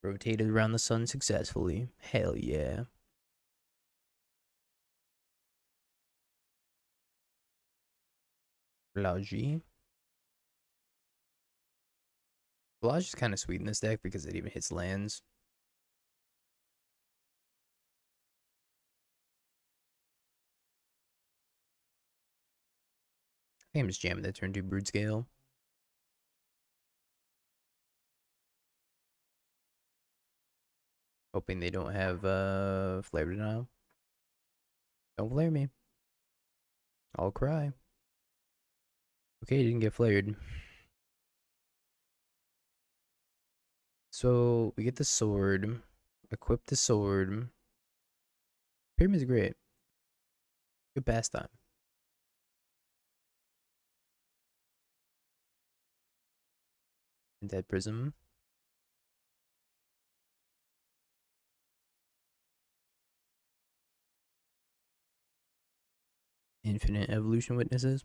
Rotated around the sun successfully. Hell yeah. Blaugy. Blauge is kind of sweet in this deck because it even hits lands. I think I'm just jamming that turn 2 Brood Scale. Hoping they don't have Flare Denial. Don't flare me. I'll cry. Okay, didn't get flared. So we get the sword. Equip the sword. Pyramid's great. Good pastime. Dead Prism. Infinite Evolution Witnesses.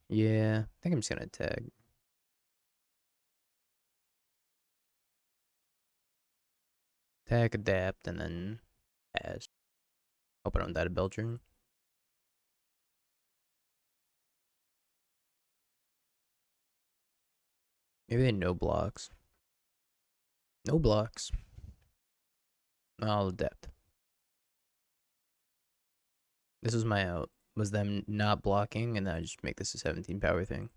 Yeah, I think I'm just gonna tag. Tag, adapt, and then pass. Hope I don't die to Belcher. Maybe they no blocks. No blocks. I'll adapt. This was my out. Was them not blocking, and then I just make this a 17 power thing.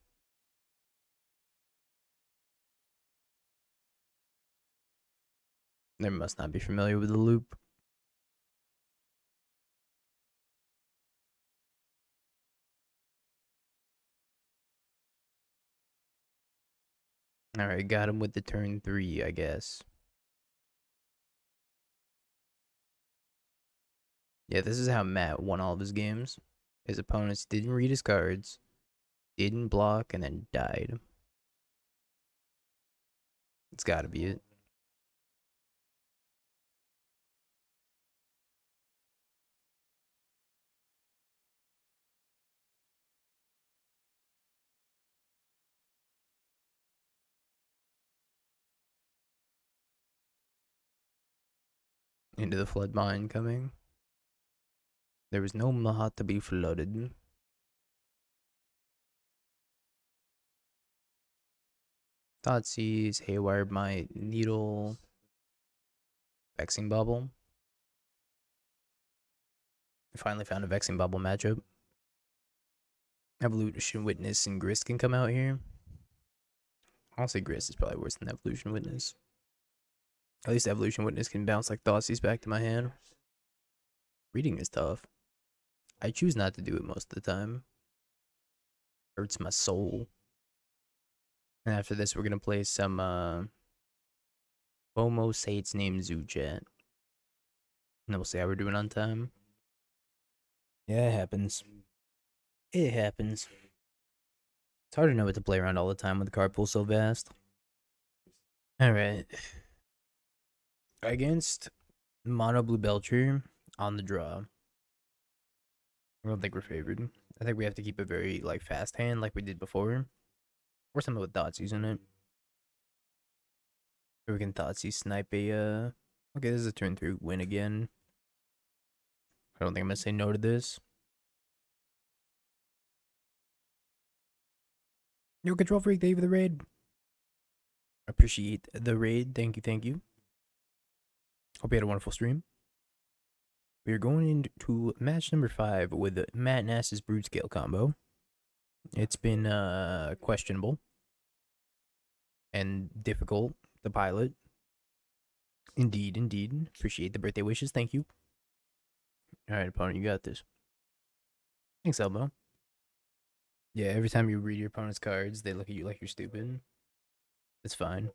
They must not be familiar with the loop. Alright, got him with the turn 3, I guess. Yeah, this is how Matt won all of his games. His opponents didn't read his cards, didn't block, and then died. It's gotta be it. Into the flood mine coming. There was no Mahat to be flooded. Thoughtseize, Haywire Might, Needle. Vexing Bubble. I finally found a Vexing Bubble matchup. Evolution Witness and Grist can come out here. Honestly, Grist is probably worse than Evolution Witness. At least Evolution Witness can bounce like Thoughtseize back to my hand. Reading is tough. I choose not to do it most of the time. Hurts my soul. And after this, we're gonna play some Bomo Say Its Name Zoo Chat. And then we'll see how we're doing on time. Yeah, it happens. It happens. It's hard to know what to play around all the time with the card pool so vast. Alright. Against Mono Blue Belcher on the draw. I don't think we're favored. I think we have to keep a very like fast hand like we did before. Or something with Thoughtseize in it. Or we can Thoughtseize snipe a okay, this is a turn 3 win again. I don't think I'm gonna say no to this. Yo, Control Freak, thank you for the raid. Appreciate the raid. Thank you, thank you. Hope you had a wonderful stream. We are going into match number 5 with Matt Nass's Brood Scale combo. It's been questionable and difficult to pilot. Indeed, indeed. Appreciate the birthday wishes. Thank you. Alright, opponent, you got this. Thanks, Elbow. Yeah, every time you read your opponent's cards, they look at you like you're stupid. It's fine.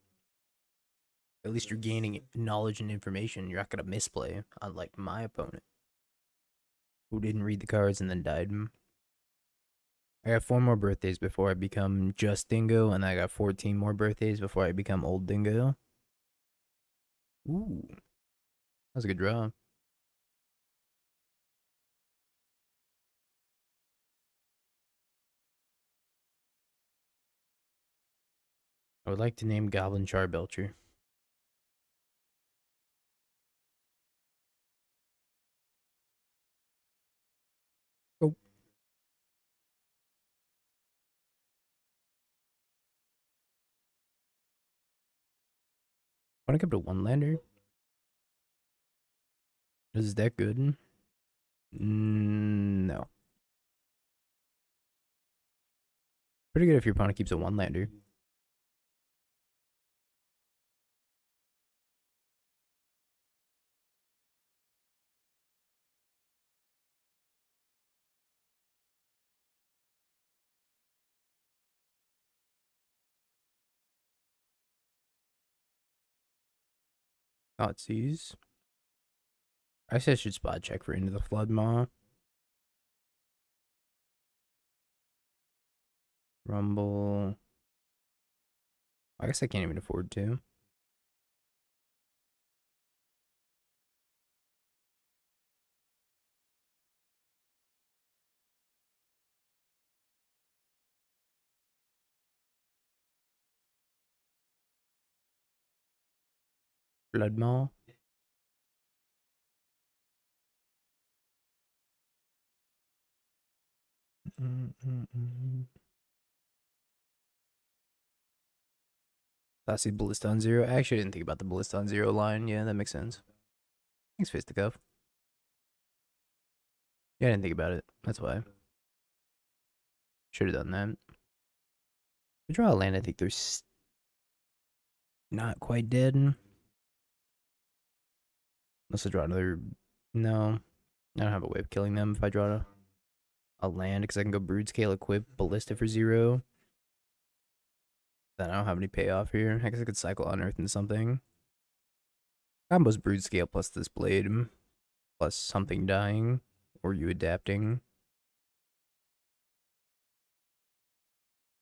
At least you're gaining knowledge and information. You're not gonna misplay, unlike my opponent, who didn't read the cards and then died. I got 4 more birthdays before I become just Dingo, and I got 14 more birthdays before I become old Dingo. Ooh. That was a good draw. I would like to name Goblin Charbelcher. Oh. Want to come to one lander? Is that good? No. Pretty good if your opponent keeps a one lander. Thoughtseize. I said I should spot check for Into the Flood Maw. Rumble. I guess I can't even afford to. Blood Maw. Thoughtseize Ballista on 0. I actually didn't think about the Ballista on 0 line. Yeah, that makes sense. Thanks, Fisticuff. Yeah, I didn't think about it. That's why. Should have done that. We draw a land, I think they're not quite dead. Unless I draw another... No. I don't have a way of killing them if I draw a land, because I can go Brood Scale, equip Ballista for 0. Then I don't have any payoff here. I guess I could cycle Unearth into something. Combo's Brood Scale plus this blade, plus something dying, or you adapting.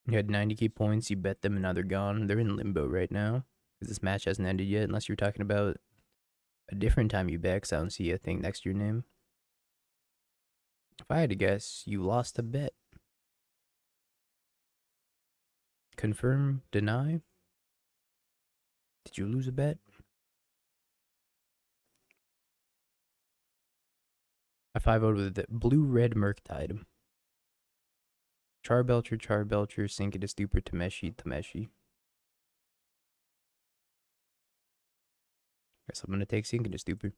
You had 90 key points, you bet them and now they're gone. They're in limbo right now, because this match hasn't ended yet, unless you're talking about a different time you bet, because I don't see a thing next to your name. If I had to guess, you lost a bet. Confirm, deny? Did you lose a bet? I 5-0'd with the blue-red Murktide. Charbelcher, Sink It, Stupor, Tameshi. Guess I'm gonna take Sink into Stupor.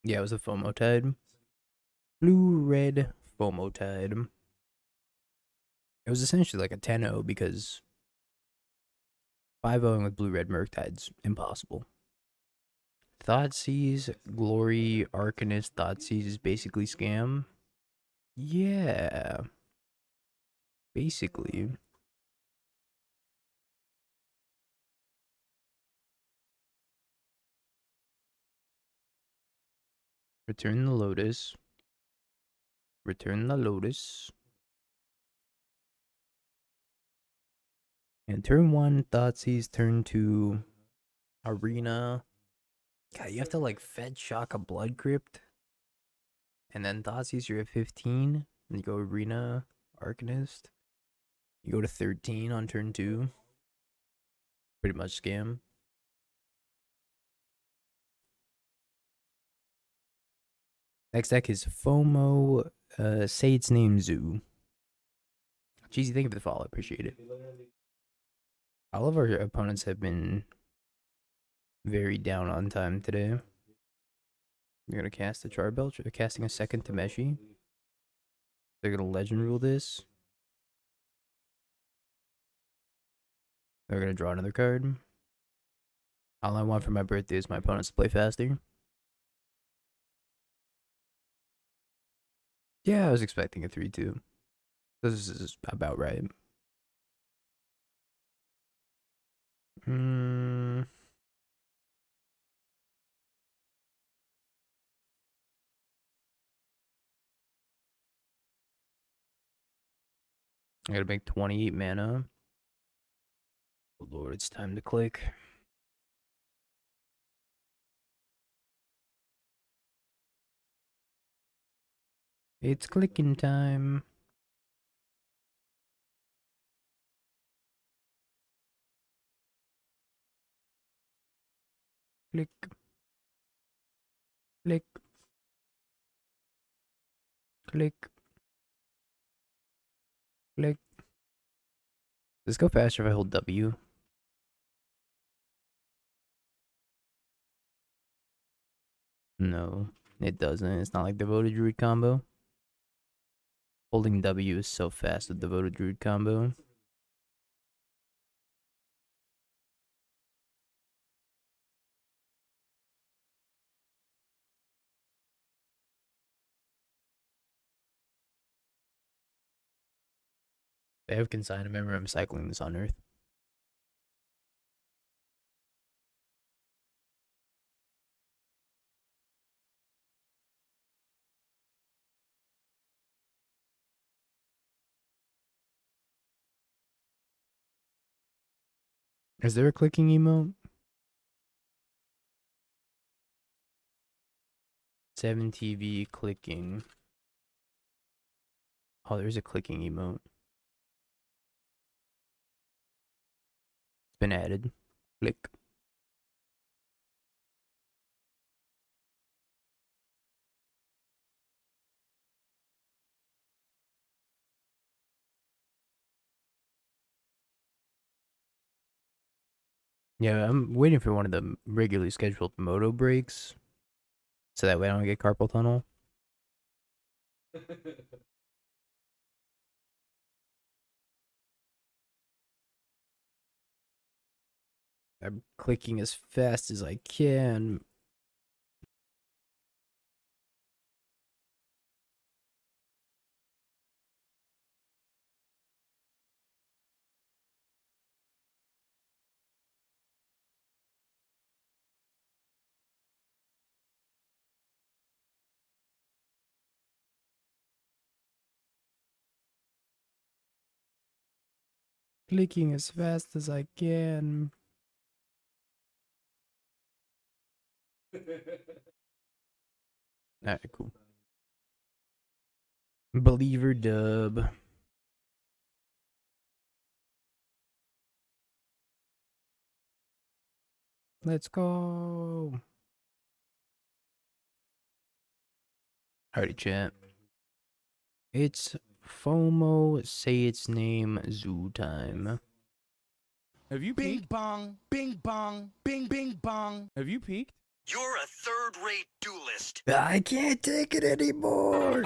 Yeah, it was a FOMO tide. Blue-red FOMO tide. It was essentially like a 10-0 because 5-0ing with blue-red Murktide's impossible. Thoughtseize, Glory, Arcanist, Thoughtseize is basically scam. Yeah, basically. Return the Lotus. Return the Lotus. And turn 1, Thoughtseize. Turn 2, Arena. God, you have to like Fed Shock a Blood Crypt. And then Thoughtseize, you're at 15. And you go Arena, Arcanist. You go to 13 on turn 2. Pretty much scam. Next deck is FOMO. Say its name, Zoo. Jeez, thank you for the follow. Appreciate it. All of our opponents have been very down on time today. You're gonna cast a Charbelch. They're casting a second Tameshi. They're gonna Legend Rule this. They're gonna draw another card. All I want for my birthday is my opponents to play faster. Yeah, I was expecting a 3-2. This is about right. I gotta make 28 mana. Oh Lord, it's time to click. It's clicking time. Click. Click. Click. Click. Does this go faster if I hold W? No, it doesn't. It's not like the Devoted Druid combo. Holding W is so fast with the Devoted Druid combo. They have consigned. I remember I'm cycling this on Earth. Is there a clicking emote? 7 TV clicking. Oh, there's a clicking emote. It's been added. Click. Yeah, I'm waiting for one of the regularly scheduled moto breaks, so that way I don't get carpal tunnel. I'm clicking as fast as I can. Clicking as fast as I can. Alright, cool. Believer dub. Let's go. Alrighty, chat. It's FOMO. Say its name. Zoo time. Have you Bing peeked? bong, bing bong, bing bing bong. Have you peeked? You're a third-rate duelist. I can't take it anymore.